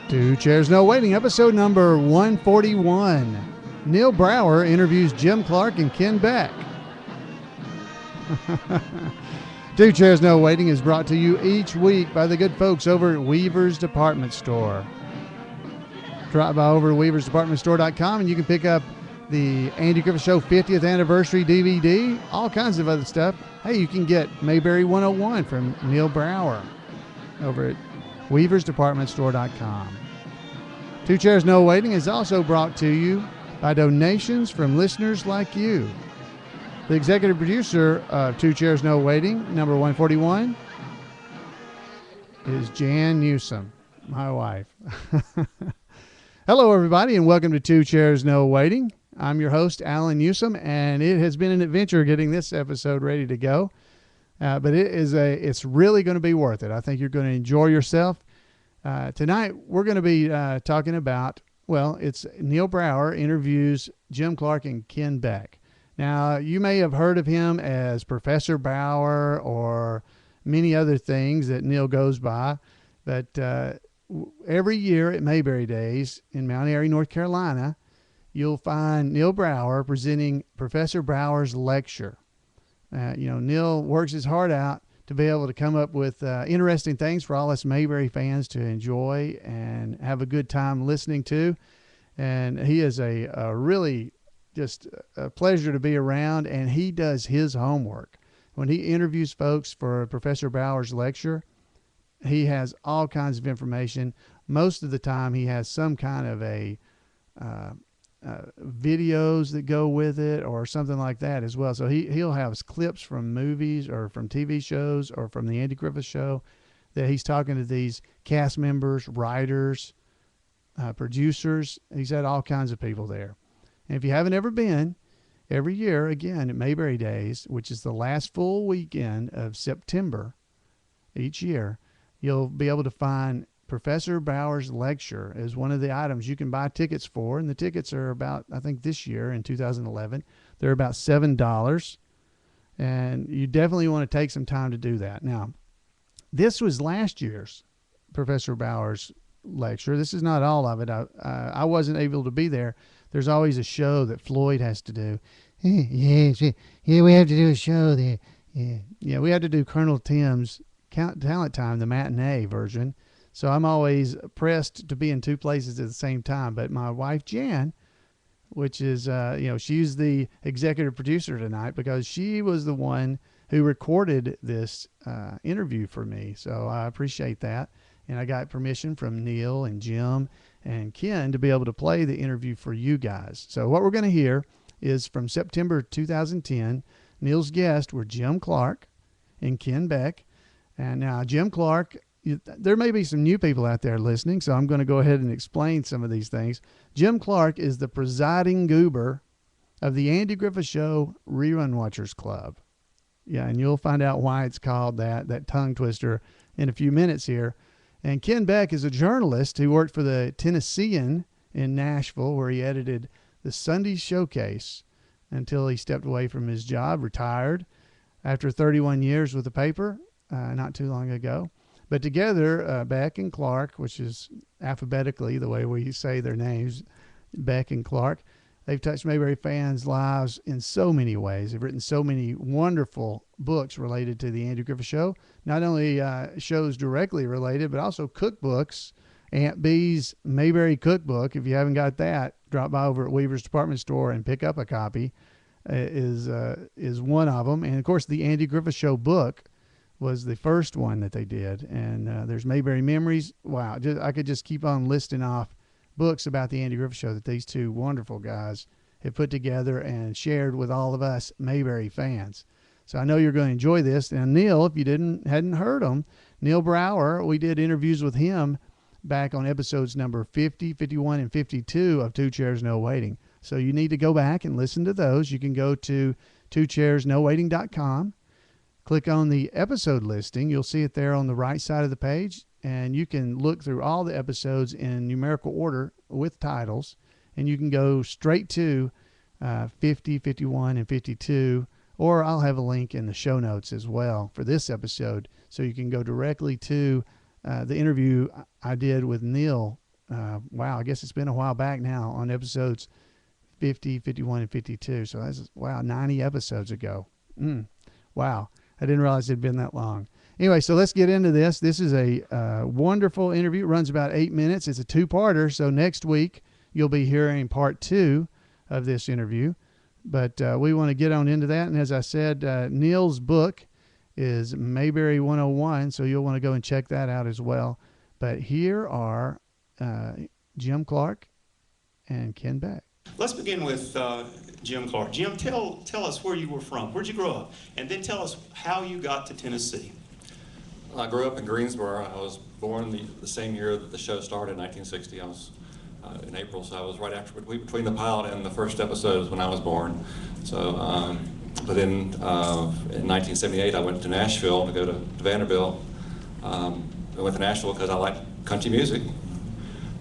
Two Chairs No Waiting, episode number 141. Neal Brower interviews Jim Clark and Ken Beck. Two Chairs No Waiting is brought to you each week by the good folks over at Weaver's Department Store. Drop by over to weaversdepartmentstore.com and you can pick up the Andy Griffith Show 50th anniversary DVD, all kinds of other stuff. Hey, you can get Mayberry 101 from Neal Brower over at weaversdepartmentstore.com. Two Chairs No Waiting is also brought to you by donations from listeners like you. The executive producer of Two Chairs No Waiting, number 141, is Jan Newsome, my wife. Hello, everybody, and welcome to Two Chairs No Waiting. I'm your host, Allan Newsome, and it has been an adventure getting this episode ready to go. But it's really going to be worth it. I think you're going to enjoy yourself. Tonight, we're going to be talking about, it's Neal Brower interviews Jim Clark and Ken Beck. Now, you may have heard of him as Professor Brower or many other things that Neal goes by, but every year at Mayberry Days in Mount Airy, North Carolina, you'll find Neal Brower presenting Professor Brower's lecture. Neal works his heart out to be able to come up with interesting things for all us Mayberry fans to enjoy and have a good time listening to. And he is a really just a pleasure to be around, and he does his homework. When he interviews folks for Professor Brower's lecture, he has all kinds of information. Most of the time he has some kind of a videos that go with it or something like that as well. So he'll have clips from movies or from TV shows or from the Andy Griffith Show that he's talking to these cast members, writers, producers. He's had all kinds of people there. And if you haven't ever been, every year, again, at Mayberry Days, which is the last full weekend of September each year, you'll be able to find Professor Brower's lecture as one of the items you can buy tickets for. And the tickets are about, I think this year in 2011, they're about $7. And you definitely want to take some time to do that. Now, this was last year's Professor Brower's lecture. This is not all of it. I wasn't able to be there. There's always a show that Floyd has to do. Yeah, we have to do a show there. Yeah, we had to do Colonel Tim's Talent Time, the matinee version. So I'm always pressed to be in two places at the same time. But my wife, Jan, which is, she's the executive producer tonight because she was the one who recorded this interview for me. So I appreciate that. And I got permission from Neal and Jim and Ken to be able to play the interview for you guys. So what we're going to hear is from September 2010. Neal's guests were Jim Clark and Ken Beck. And now Jim Clark, there may be some new people out there listening, so I'm going to go ahead and explain some of these things. Jim Clark is the presiding Goober of the Andy Griffith Show Rerun Watchers Club. Yeah, and you'll find out why it's called that tongue twister in a few minutes here. And Ken Beck is a journalist who worked for the Tennessean in Nashville, where he edited the Sunday Showcase until he stepped away from his job, retired after 31 years with the paper not too long ago. But together, Beck and Clark, which is alphabetically the way we say their names, Beck and Clark, they've touched Mayberry fans' lives in so many ways. They've written so many wonderful books related to the Andy Griffith Show. Not only shows directly related, but also cookbooks. Aunt Bee's Mayberry Cookbook, if you haven't got that, drop by over at Weaver's Department Store and pick up a copy, is one of them. And, of course, the Andy Griffith Show book was the first one that they did. And there's Mayberry Memories. Wow, I could just keep on listing off books about the Andy Griffith Show that these two wonderful guys have put together and shared with all of us Mayberry fans. So I know you're going to enjoy this. And Neal, if you hadn't heard him, Neal Brower, we did interviews with him back on episodes number 50, 51, and 52 of Two Chairs No Waiting. So you need to go back and listen to those. You can go to twocairsnowaiting.com, click on the episode listing. You'll see it there on the right side of the page. And you can look through all the episodes in numerical order with titles, and you can go straight to 50, 51, and 52, or I'll have a link in the show notes as well for this episode, so you can go directly to the interview I did with Neal wow, I guess it's been a while back now, on episodes 50, 51, and 52. So that's, wow, 90 episodes ago. Wow. I didn't realize it had been that long. Anyway, so let's get into this. This is a wonderful interview. It runs about 8 minutes. It's a two-parter. So next week, you'll be hearing part 2 of this interview. But we want to get on into that. And as I said, Neal's book is Mayberry 101. So you'll want to go and check that out as well. But here are Jim Clark and Ken Beck. Let's begin with Jim Clark. Jim, tell us where you were from. Where'd you grow up? And then tell us how you got to Tennessee. I grew up in Greensboro. I was born the same year that the show started, in 1960. I was in April, so I was right after, between the pilot and the first episode is when I was born. So, but then in 1978, I went to Nashville to go to Vanderbilt. I went to Nashville because I liked country music.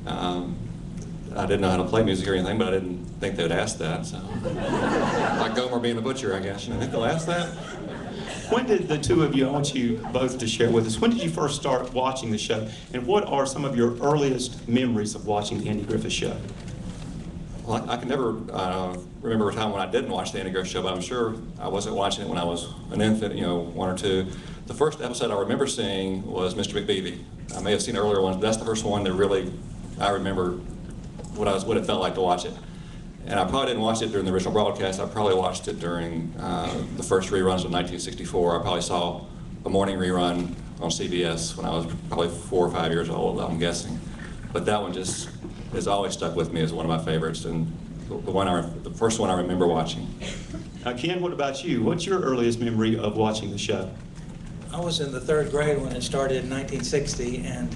I didn't know how to play music or anything, but I didn't think they would ask that. So, like Gomer being a butcher, I guess. You know, I think they'll ask that. When did the two of you, I want you both to share with us, when did you first start watching the show? And what are some of your earliest memories of watching the Andy Griffith Show? Well, I can never remember a time when I didn't watch the Andy Griffith Show, but I'm sure I wasn't watching it when I was an infant, you know, 1 or 2. The first episode I remember seeing was Mr. McBeevy. I may have seen earlier ones, but that's the first one that really, I remember what it felt like to watch it. And I probably didn't watch it during the original broadcast. I probably watched it during the first reruns of 1964. I probably saw a morning rerun on CBS when I was probably 4 or 5 years old, I'm guessing. But that one just has always stuck with me as one of my favorites, and the first one I remember watching. Ken, what about you? What's your earliest memory of watching the show? I was in the 3rd grade when it started in 1960, and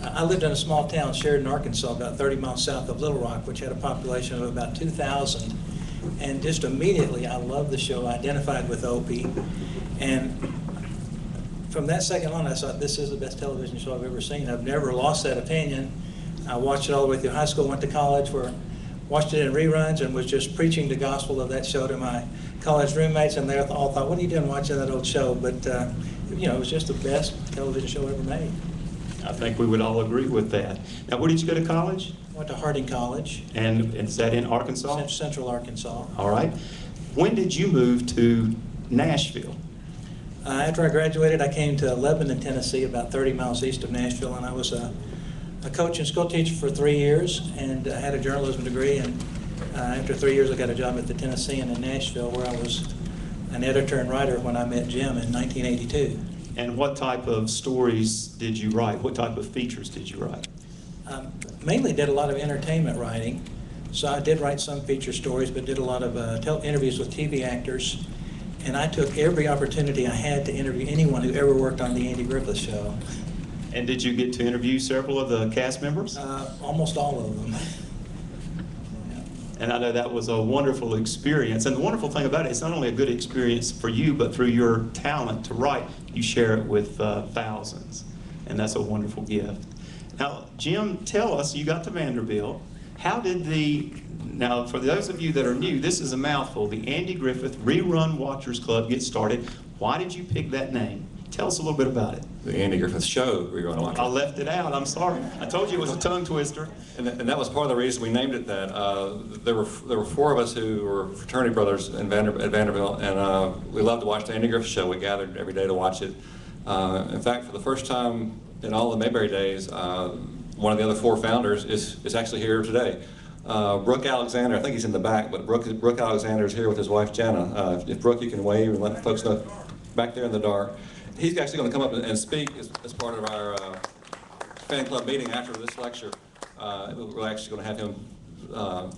I lived in a small town, Sheridan, Arkansas, about 30 miles south of Little Rock, which had a population of about 2,000. And just immediately, I loved the show. I identified with Opie. And from that second on, I thought, this is the best television show I've ever seen. I've never lost that opinion. I watched it all the way through high school, went to college, watched it in reruns, and was just preaching the gospel of that show to my college roommates. And they all thought, what are you doing watching that old show? But, you know, it was just the best television show ever made. I think we would all agree with that. Now, where did you go to college? Went to Harding College. And is that in Arkansas? Central Arkansas. All right. When did you move to Nashville? After I graduated, I came to Lebanon, Tennessee, about 30 miles east of Nashville, and I was a coach and school teacher for 3 years, and I had a journalism degree, and after 3 years I got a job at the Tennessean in Nashville, where I was an editor and writer when I met Jim in 1982. And what type of stories did you write? What type of features did you write? Mainly did a lot of entertainment writing. So I did write some feature stories, but did a lot of interviews with TV actors. And I took every opportunity I had to interview anyone who ever worked on the Andy Griffith Show. And did you get to interview several of the cast members? Almost all of them. And I know that was a wonderful experience. And the wonderful thing about it, it's not only a good experience for you, but through your talent to write, you share it with thousands. And that's a wonderful gift. Now, Jim, tell us, you got to Vanderbilt. How did now for those of you that are new, this is a mouthful, the Andy Griffith Rerun Watchers Club get started. Why did you pick that name? Tell us a little bit about it. The Andy Griffith Show, Rerun Watchers. I left it out, I'm sorry. I told you it was a tongue twister. And that was part of the reason we named it that. There were 4 of us who were fraternity brothers at Vanderbilt, and we loved to watch the Andy Griffith Show. We gathered every day to watch it. In fact, for the first time in all the Mayberry Days, one of the other 4 founders is actually here today. Brooke Alexander, I think he's in the back, but Brooke Alexander is here with his wife Jana. If Brooke, you can wave and let folks know back there in the dark. He's actually going to come up and speak as part of our fan club meeting after this lecture. We're actually going to have him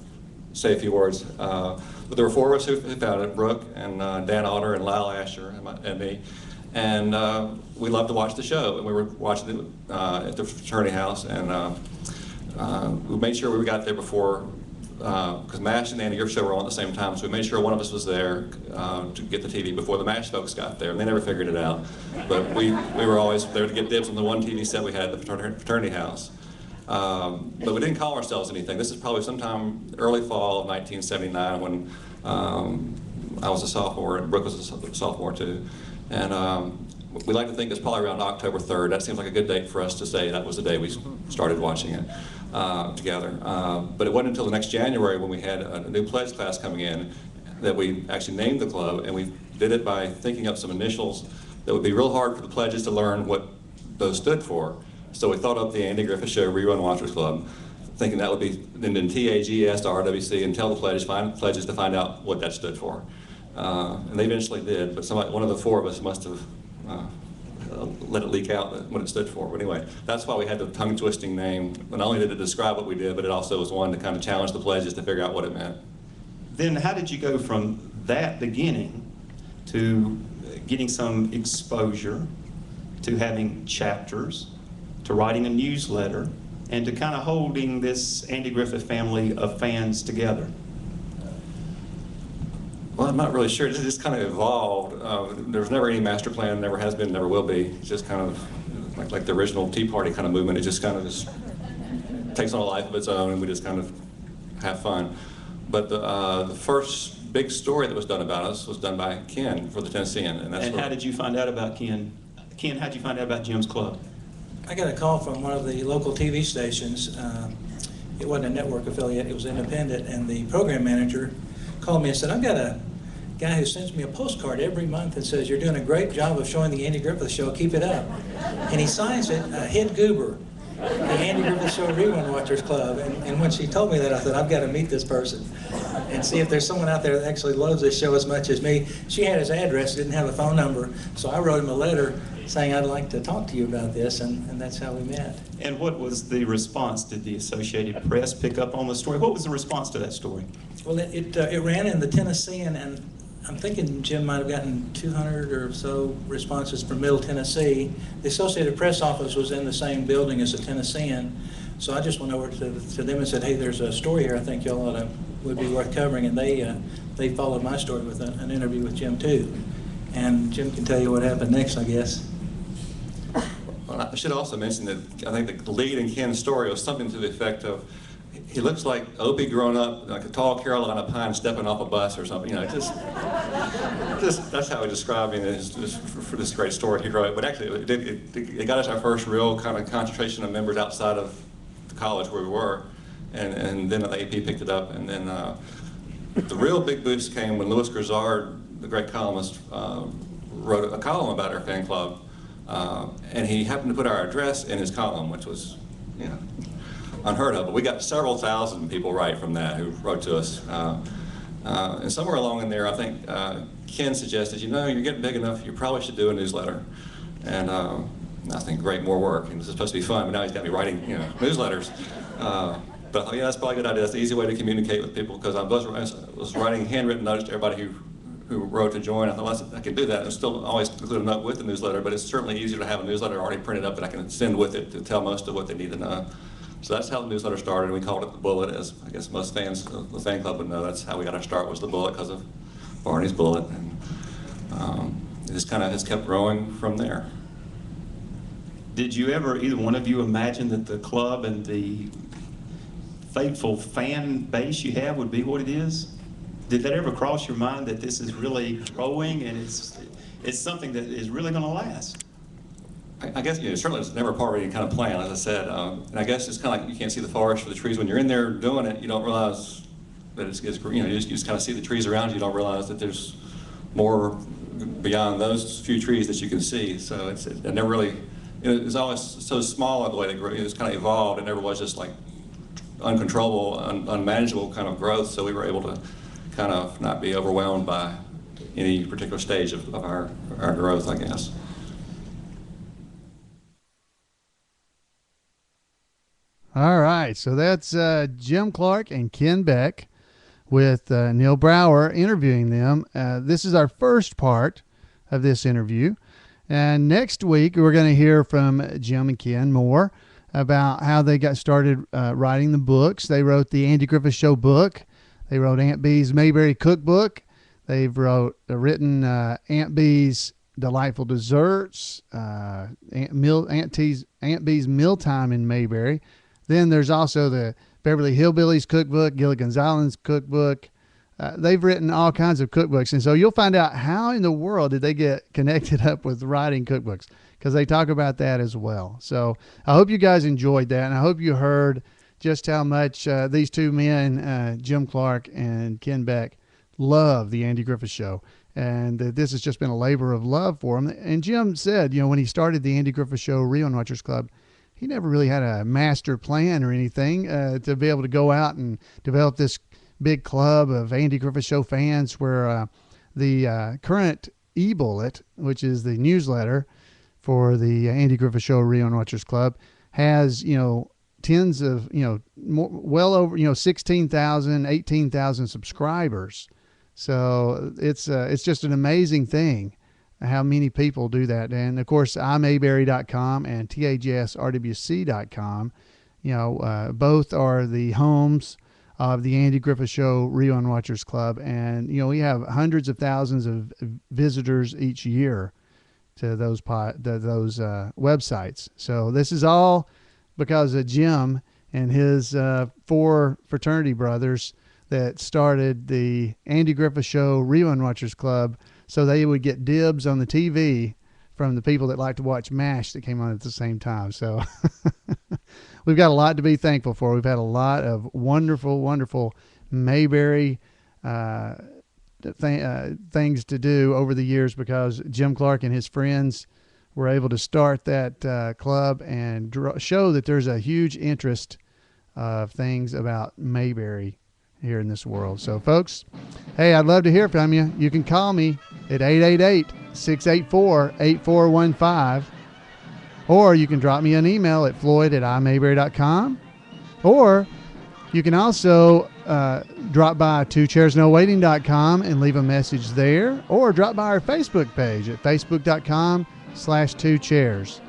say a few words. But there were 4 of us who founded it, Brooke and Dan Otter and Lyle Asher and me. And we loved to watch the show. And we were watching it at the fraternity house. And we made sure we got there before, because MASH and the Andy Griffith Show were on at the same time, so we made sure one of us was there to get the TV before the MASH folks got there, and they never figured it out. But we were always there to get dibs on the one TV set we had at the fraternity house. But we didn't call ourselves anything. This is probably sometime early fall of 1979 when I was a sophomore and Brooke was a sophomore too. And we like to think it's probably around October 3rd. That seems like a good date for us to say that was the day we started watching it. together. But it wasn't until the next January when we had a new pledge class coming in that we actually named the club, and we did it by thinking up some initials that would be real hard for the pledges to learn what those stood for. So we thought up the Andy Griffith Show Rerun Watchers Club, thinking that would be then TAGSRWC, and tell the pledges to find out what that stood for. And they eventually did, but one of the four of us must have let it leak out what it stood for. But anyway, that's why we had the tongue-twisting name. Not only did it describe what we did, but it also was one to kind of challenge the pledges to figure out what it meant. Then how did you go from that beginning to getting some exposure, to having chapters, to writing a newsletter, and to kind of holding this Andy Griffith family of fans together? Well, I'm not really sure. It just kind of evolved. There was never any master plan, never has been, never will be. It's just kind of like the original Tea Party kind of movement. It just kind of just takes on a life of its own, and we just kind of have fun. But the first big story that was done about us was done by Ken for the Tennessean. And how did you find out about Ken? Ken, how did you find out about Jim's club? I got a call from one of the local TV stations. It wasn't a network affiliate, it was independent, and the program manager called me and said, I've got a guy who sends me a postcard every month and says, you're doing a great job of showing the Andy Griffith Show, keep it up. And he signs it, Head Goober, the Andy Griffith Show Rerun Watchers Club. And when she told me that, I thought, I've got to meet this person and see if there's someone out there that actually loves this show as much as me. She had his address, didn't have a phone number, so I wrote him a letter saying I'd like to talk to you about this, and that's how we met. And what was the response? Did the Associated Press pick up on the story? What was the response to that story? Well, it ran in the Tennessean, and I'm thinking Jim might have gotten 200 or so responses from Middle Tennessee. The Associated Press office was in the same building as the Tennessean, so I just went over to them and said, hey, there's a story here I think y'all would be worth covering, and they followed my story with an interview with Jim too. And Jim can tell you what happened next, I guess. Well, I should also mention that I think the lead in Ken's story was something to the effect of, he looks like Opie growing up, like a tall Carolina pine stepping off a bus or something. You know, just that's how he described him for this great story he wrote. But actually, it got us our first real kind of concentration of members outside of the college where we were, and then the AP picked it up, and then the real big boost came when Louis Grizzard, the great columnist, wrote a column about our fan club, and he happened to put our address in his column, which was, you know, unheard of. But we got several thousand people right from that who wrote to us, and somewhere along in there, I think Ken suggested, you know, you're getting big enough, you probably should do a newsletter, and I think, great, more work. And this is supposed to be fun, but now he's got me writing, you know, newsletters. But I thought, yeah, that's probably a good idea. That's the easy way to communicate with people, because I was writing handwritten notes to everybody who wrote to join. I thought, well, I could do that. I still always include a note with the newsletter, but it's certainly easier to have a newsletter already printed up that I can send with it to tell most of what they need to know. So that's how the newsletter started. We called it the Bullet, as I guess most fans of the fan club would know. That's how we got our start, was the Bullet, because of Barney's Bullet. And it just kind of has kept growing from there. Did you ever, either one of you, imagine that the club and the faithful fan base you have would be what it is? Did that ever cross your mind that this is really growing and it's something that is really going to last? I guess, you know, certainly it's never part of any kind of plan, as I said. And I guess it's kind of like you can't see the forest for the trees. When you're in there doing it, you don't realize that it's you know, you just kind of see the trees around you. You don't realize that there's more beyond those few trees that you can see. So it never really, it's always so small in the way they grow. It's kind of evolved. It never was just like uncontrollable, unmanageable kind of growth. So we were able to kind of not be overwhelmed by any particular stage of our growth, I guess. All right, so that's Jim Clark and Ken Beck with Neal Brower interviewing them. This is our first part of this interview. And next week, we're going to hear from Jim and Ken more about how they got started writing the books. They wrote the Andy Griffith Show book. They wrote Aunt Bee's Mayberry Cookbook. They've written Aunt Bee's Delightful Desserts, Aunt Bee's Mealtime in Mayberry. Then there's also the Beverly Hillbillies Cookbook, Gilligan's Island's Cookbook. They've written all kinds of cookbooks. And so you'll find out how in the world did they get connected up with writing cookbooks, because they talk about that as well. So I hope you guys enjoyed that, and I hope you heard just how much these two men, Jim Clark and Ken Beck, love the Andy Griffith Show. And this has just been a labor of love for him. And Jim said, when he started the Andy Griffith Show Rerun Watchers Club, he never really had a master plan or anything to be able to go out and develop this big club of Andy Griffith Show fans where the current e-bullet, which is the newsletter for the Andy Griffith Show Rerun Watchers Club, has, tens of, well over, 16,000, 18,000 subscribers. So it's just an amazing thing how many people do that. And of course, Mayberry.com and TAGSRWC.com, both are the homes of the Andy Griffith Show Rerun Watchers Club. And, we have hundreds of thousands of visitors each year to those websites. So this is all because of Jim and his 4 fraternity brothers that started the Andy Griffith Show Rerun Watchers Club, so they would get dibs on the TV from the people that like to watch MASH that came on at the same time. So we've got a lot to be thankful for. We've had a lot of wonderful, wonderful Mayberry things to do over the years because Jim Clark and his friends were able to start that club and show that there's a huge interest of things about Mayberry here in this world. So folks, hey, I'd love to hear from you. You can call me at 888-684-8415, or you can drop me an email at floyd@imayberry.com, or you can also drop by twochairsnowaiting.com and leave a message there, or drop by our Facebook page at facebook.com/2chairs.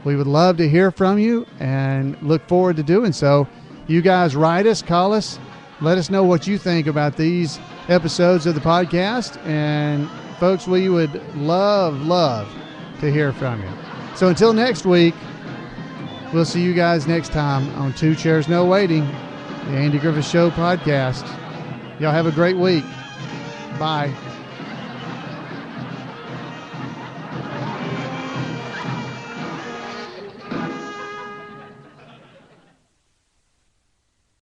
We would love to hear from you and look forward to doing so. You guys write us, call us, let us know what you think about these episodes of the podcast. And folks, we would love to hear from you. So until next week, we'll see you guys next time on Two Chairs No Waiting, the Andy Griffith Show podcast. Y'all have a great week. Bye.